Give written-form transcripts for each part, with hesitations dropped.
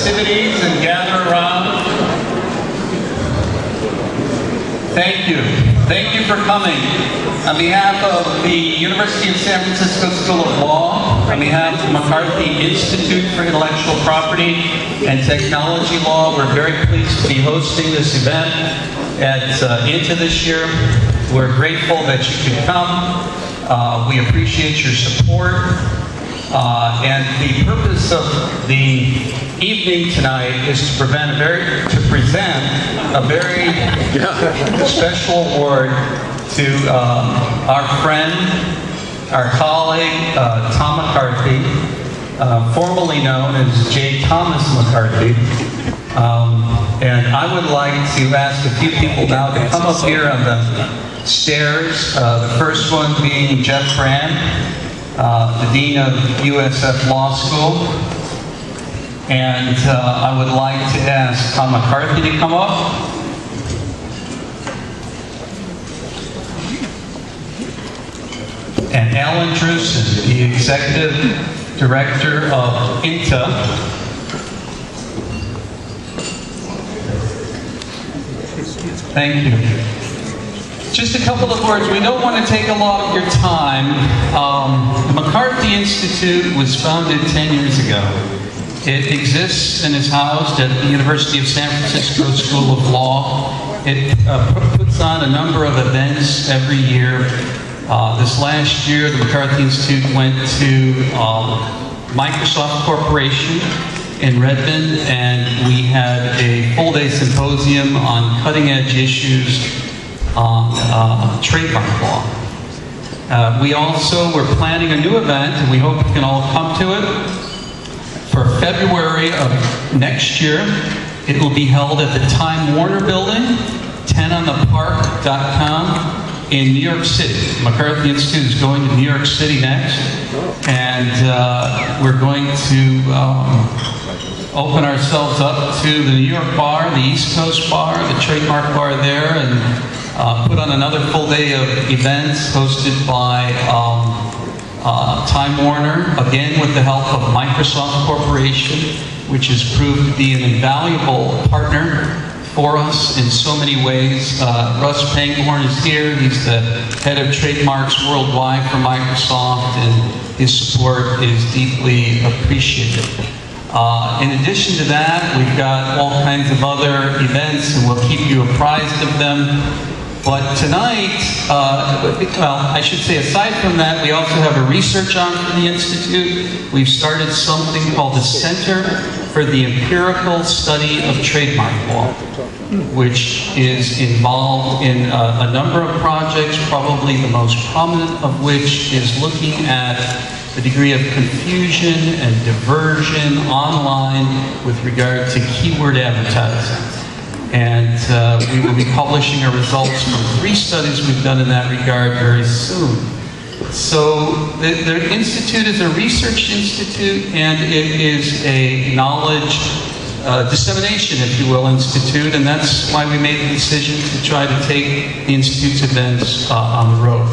festivities and gather around. Thank you. Thank you for coming. On behalf of the University of San Francisco School of Law, on behalf of the McCarthy Institute for Intellectual Property and Technology Law, we're very pleased to be hosting this event at INTA this year. We're grateful that you could come. We appreciate your support. And the purpose of the evening tonight is to present a very special award to our friend, our colleague, Tom McCarthy, formerly known as J. Thomas McCarthy. And I would like to ask a few people now to come up here on the stairs. The first one being Jeff Brand, the Dean of USF Law School. And I would like to ask Tom McCarthy to come up. And Alan Drusen, the Executive Director of INTA. Thank you. Just a couple of words. We don't want to take a lot of your time. The McCarthy Institute was founded 10 years ago. It exists and is housed at the University of San Francisco School of Law. It puts on a number of events every year. This last year, the McCarthy Institute went to Microsoft Corporation in Redmond, and we had a full-day symposium on cutting-edge issues on trademark law. We also were planning a new event, and we hope you can all come to it. For February of next year, it will be held at the Time Warner Building, 10onthepark.com in New York City. McCarthy Institute is going to New York City next, and we're going to open ourselves up to the New York bar, the East Coast bar, the trademark bar there, and put on another full day of events hosted by Time Warner, again with the help of Microsoft Corporation, which has proved to be an invaluable partner for us in so many ways. Russ Pangborn is here. He's the head of trademarks worldwide for Microsoft, and his support is deeply appreciated. In addition to that, we've got all kinds of other events, and we'll keep you apprised of them. But tonight, well, I should say aside from that, we also have a research arm for the Institute. We've started something called the Center for the Empirical Study of Trademark Law, which is involved in a number of projects, probably the most prominent of which is looking at the degree of confusion and diversion online with regard to keyword advertising. And we will be publishing our results from 3 studies we've done in that regard very soon. So the Institute is a research institute, and it is a knowledge dissemination, if you will, institute, and that's why we made the decision to try to take the Institute's events on the road.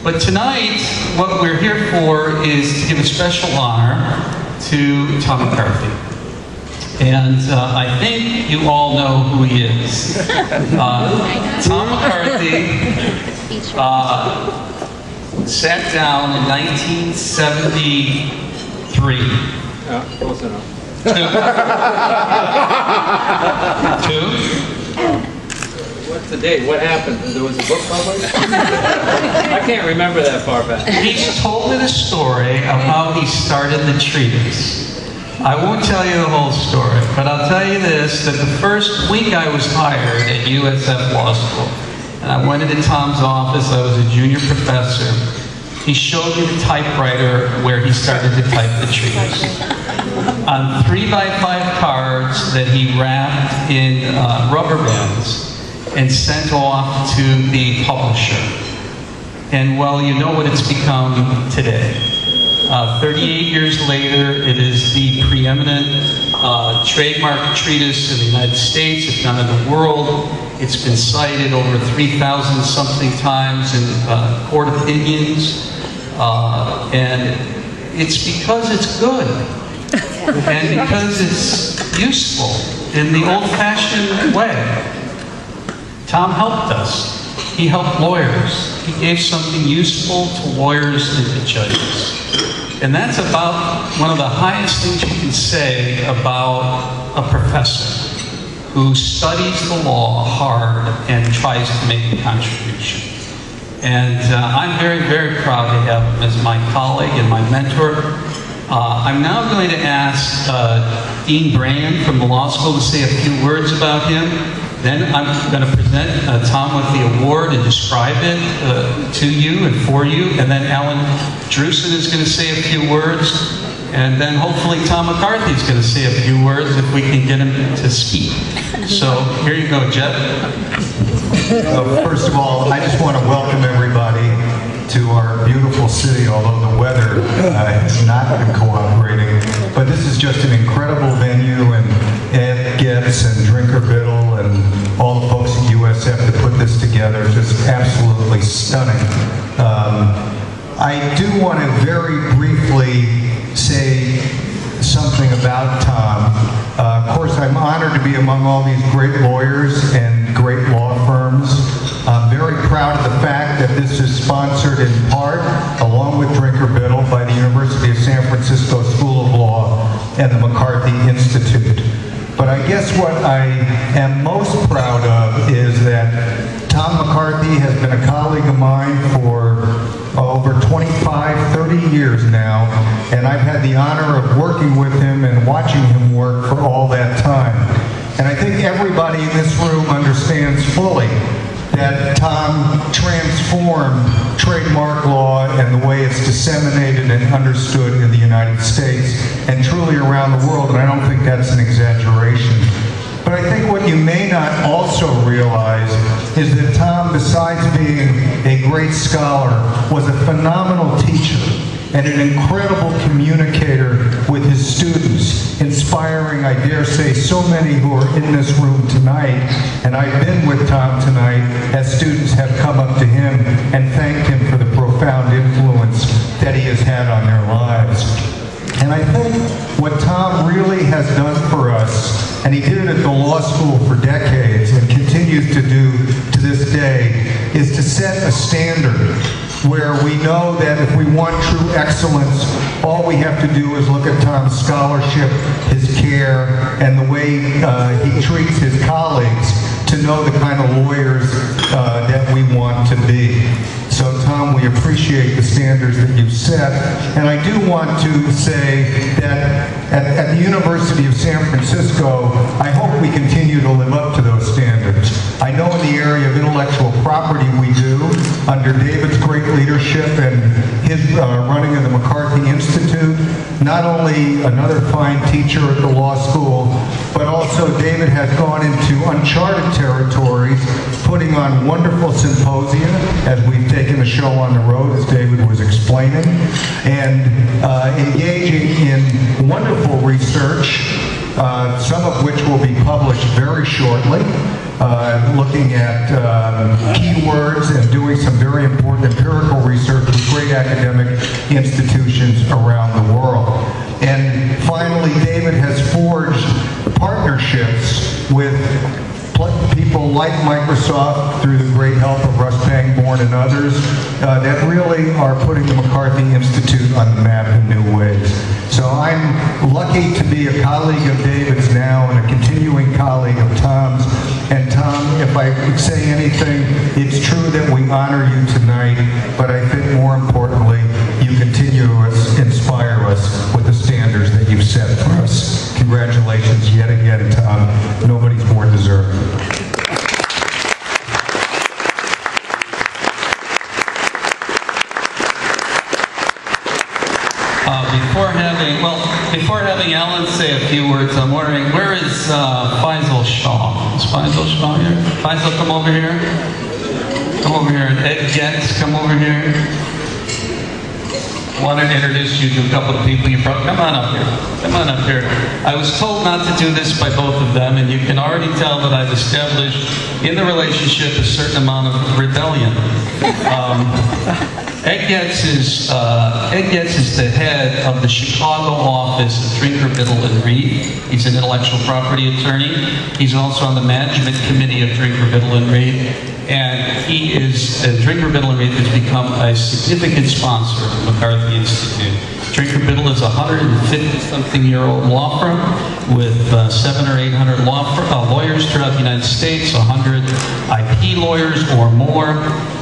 But tonight, what we're here for is to give a special honor to Tom McCarthy. And I think you all know who he is. Tom McCarthy sat down in 1973. Close enough. What's the date? What happened? There was a book published? I can't remember that far back. He's told me the story of how he started the treatise. I won't tell you the whole story, but I'll tell you this, that the first week I was hired at USF Law School, and I went into Tom's office, I was a junior professor, he showed me the typewriter where he started to type the treatise. On 3x5 cards that he wrapped in rubber bands and sent off to the publisher. And well, you know what it's become today. 38 years later, it is the preeminent trademark treatise in the United States, if not in the world. It's been cited over 3,000 something times in court opinions. And it's because it's good. And because it's useful in the old-fashioned way. Tom helped us. He helped lawyers. He gave something useful to lawyers and to judges. And that's about one of the highest things you can say about a professor who studies the law hard and tries to make a contribution. And I'm very, very proud to have him as my colleague and my mentor. I'm now going to ask Dean Brand from the law school to say a few words about him. Then I'm going to present Tom with the award and describe it to you and for you. And then Alan Drusen is going to say a few words. And then hopefully Tom McCarthy is going to say a few words if we can get him to speak. So here you go, Jeff. First of all, I just want to welcome everybody to our beautiful city, although the weather has not been cooperating. But this is just an incredible venue, and Ed Getz and Drinker Biddle and all the folks at USF that put this together, just absolutely stunning. I do want to very briefly say something about Tom. Of course, I'm honored to be among all these great lawyers and great law firms. I'm very proud of the fact that this is sponsored in part, along with Drinker Biddle, by the University of San Francisco School of Law and the McCarthy Institute. But I guess what I am most proud of is that Tom McCarthy has been a colleague of mine for over 25, 30 years now, and I've had the honor of working with him and watching him work for all that time. And I think everybody in this room understands fully that Tom transformed trademark law and the way it's disseminated and understood in the United States and truly around the world, and I don't think that's an exaggeration. But I think what you may not also realize is that Tom, besides being a great scholar, was a phenomenal teacher and an incredible communicator with his students, inspiring, I dare say, so many who are in this room tonight. And I've been with Tom tonight as students have come up to him and thanked him for the profound influence that he has had on their lives. And I think what Tom really has done for us, and he did it at the law school for decades and continues to do to this day, is to set a standard where we know that if we want true excellence, all we have to do is look at Tom's scholarship, his care, and the way he treats his colleagues to know the kind of lawyers that we want to be. So Tom, we appreciate the standards that you've set. And I do want to say that at the University of San Francisco, I hope we continue to live up to those standards. I know in the area of intellectual property we do, under David's great leadership and his running of the McCarthy Institute, not only another fine teacher at the law school, but also David has gone into uncharted territories, putting on wonderful symposia, as we've taken a show on the road, as David was explaining, and engaging in wonderful research, some of which will be published very shortly, looking at keywords and doing some very important empirical research with great academic institutions around the world. And finally, David has forged partnerships with people like Microsoft, through the great help of Russ Pangborn and others, that really are putting the McCarthy Institute on the map in new ways. So I'm lucky to be a colleague of David's now and a continuing colleague of Tom's. And Tom, if I could say anything, it's true that we honor you tonight, but I think more importantly, you continue to inspire us with the standards that you've set for us. Congratulations yet again, Tom. Nobody's more deserving. Before having Alan say a few words, I'm wondering, where is Faisal Shah? Is Faisal Shah here? Faisal, come over here. Come over here. And Ed Getz, come over here. wanted to introduce you to a couple of people. You probably, come on up here. Come on up here. I was told not to do this by both of them, and you can already tell that I've established in the relationship a certain amount of rebellion. Ed Getz is the head of the Chicago office of Drinker, Biddle and Reed. He's an intellectual property attorney. He's also on the management committee of Drinker, Biddle and Reed. And he is, Drinker, Biddle and Reed has become a significant sponsor of the McCarthy Institute. Drinker Biddle is a 150-something-year-old law firm with 700 or 800 lawyers throughout the United States, 100 IP lawyers or more,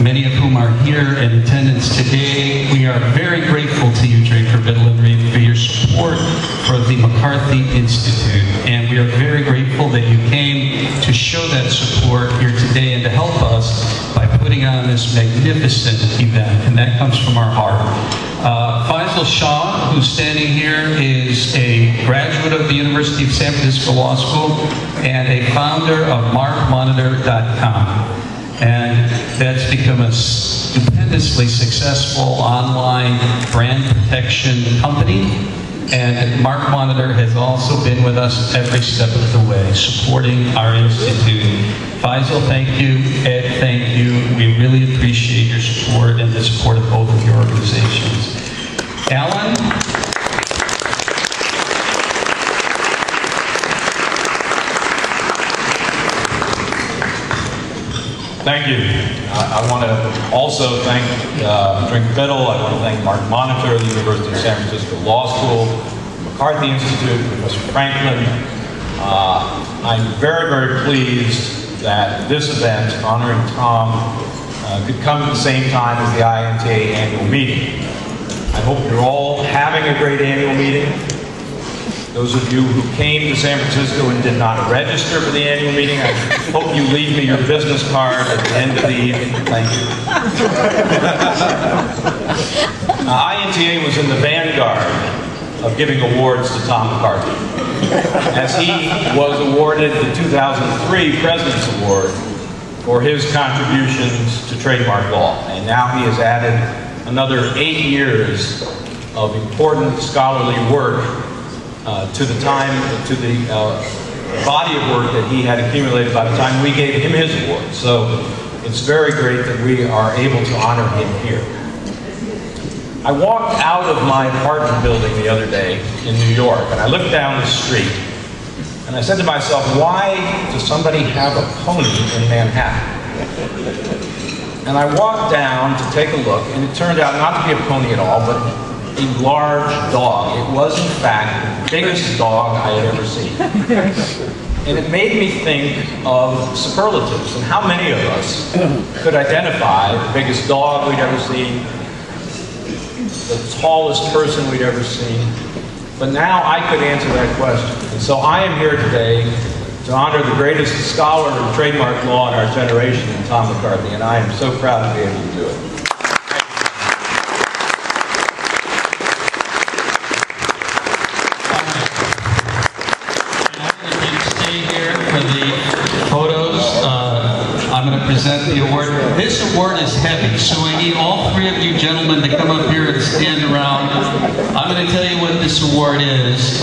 many of whom are here in attendance today. We are very grateful to you, Drinker, Biddle and Reed, for your support for the McCarthy Institute. And we are very grateful that you came to show that support here today and to help us by putting on this magnificent event. And that comes from our heart. Faisal Shah, who's standing here, is a graduate of the University of San Francisco Law School and a founder of MarkMonitor.com. And that's become a stupendously successful online brand protection company. And Mark Monitor has also been with us every step of the way, supporting our institute. Faisal, thank you. Ed, thank you. We really appreciate your support and the support of both of your organizations. Alan? Thank you. I want to also thank Drinker Biddle. I want to thank Mark Monitor, the University of San Francisco Law School, McCarthy Institute, Professor Franklin. I'm very, very pleased that this event, honoring Tom, could come at the same time as the INTA annual meeting. I hope you're all having a great annual meeting. Those of you who came to San Francisco and did not register for the annual meeting, I hope you leave me your business card at the end of the evening. Thank you. INTA was in the vanguard of giving awards to Tom McCarthy, as he was awarded the 2003 President's Award for his contributions to trademark law. And now he has added another 8 years of important scholarly work to the body of work that he had accumulated by the time we gave him his award. So it's very great that we are able to honor him here. I walked out of my apartment building the other day in New York, and I looked down the street, and I said to myself, why does somebody have a pony in Manhattan? And I walked down to take a look, and it turned out not to be a pony at all, but a large dog. It was, in fact, the biggest dog I had ever seen. And it made me think of superlatives, and how many of us could identify the biggest dog we'd ever seen, the tallest person we'd ever seen. But now I could answer that question. And so I am here today to honor the greatest scholar of trademark law in our generation, Tom McCarthy, and I am so proud to be able to do it. I'm going to present the award. This award is heavy, so I need all three of you gentlemen to come up here and stand around. I'm going to tell you what this award is.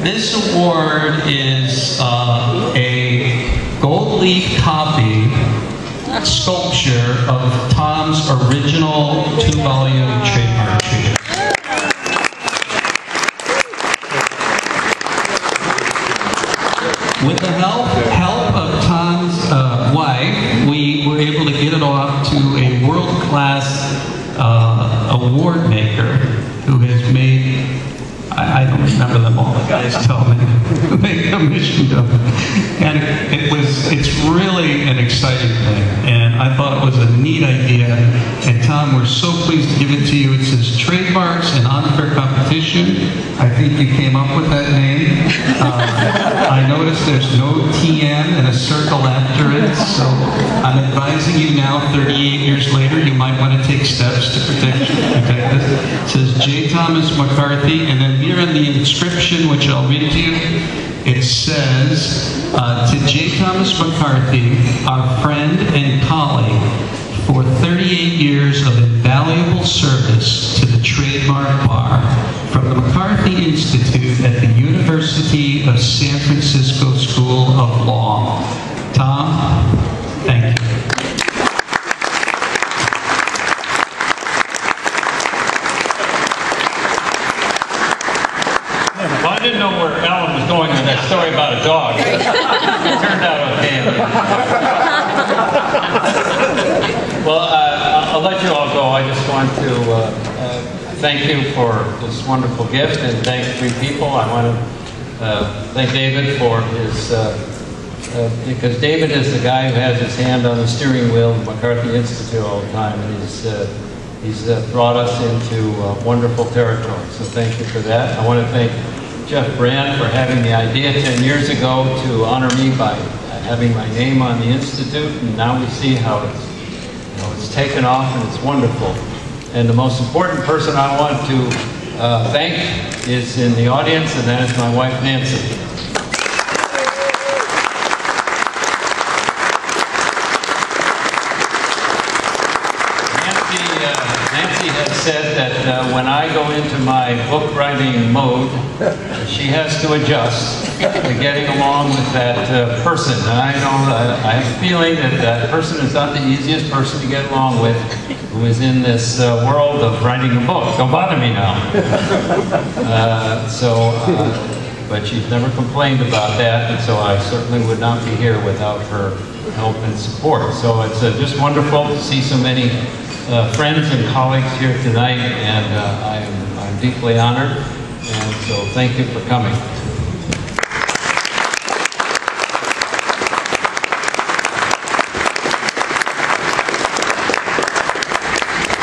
This award is a gold leaf copy sculpture of Tom's original 2-volume trademark treatise. With the help of Tom's wife, we were able to get it off to a world-class award maker who has made, I don't remember them all, the guys tell me, who they commissioned them. And it's really an exciting thing, and I thought it was a neat idea. And Tom, we're so pleased to give it to you. It says Trademarks and Unfair Competition. I think you came up with that name. I noticed there's no TM and a circle after it, so I'm advising you now, 38 years later, you might want to take steps to protect this. It says J. Thomas McCarthy, and then here in the inscription, which I'll read to you, it says, to J. Thomas McCarthy, our friend and colleague, for 38 years of invaluable service to the Trademark Bar from the McCarthy Institute at the University of San Francisco School of Law. Tom, thank you. Well, I didn't know where Alan was going with that story about a dog. It turned out okay. Well, I'll let you all go. I just want to thank you for this wonderful gift and thank 3 people. I want to thank David for his, because David is the guy who has his hand on the steering wheel of McCarthy Institute all the time, and he's brought us into wonderful territory. So thank you for that. I want to thank Jeff Brand for having the idea 10 years ago to honor me by having my name on the Institute, and now we see how it's taken off and it's wonderful. And the most important person I want to thank is in the audience, and that is my wife, Nancy. Nancy has said that when I go into my book writing mode, she has to adjust to getting along with that person. And I know I have a feeling that that person is not the easiest person to get along with, who is in this world of writing a book. Don't bother me now. But she's never complained about that, and so I certainly would not be here without her help and support. So it's just wonderful to see so many friends and colleagues here tonight, and I'm deeply honored, and so thank you for coming.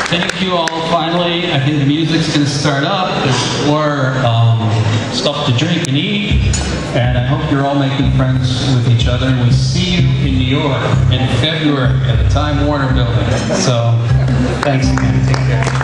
Thank you all. Finally, I think the music's going to start up. There's more stuff to drink and eat, and I hope you're all making friends with each other. And we see you in New York in February at the Time Warner Building. So, thanks again. Take care.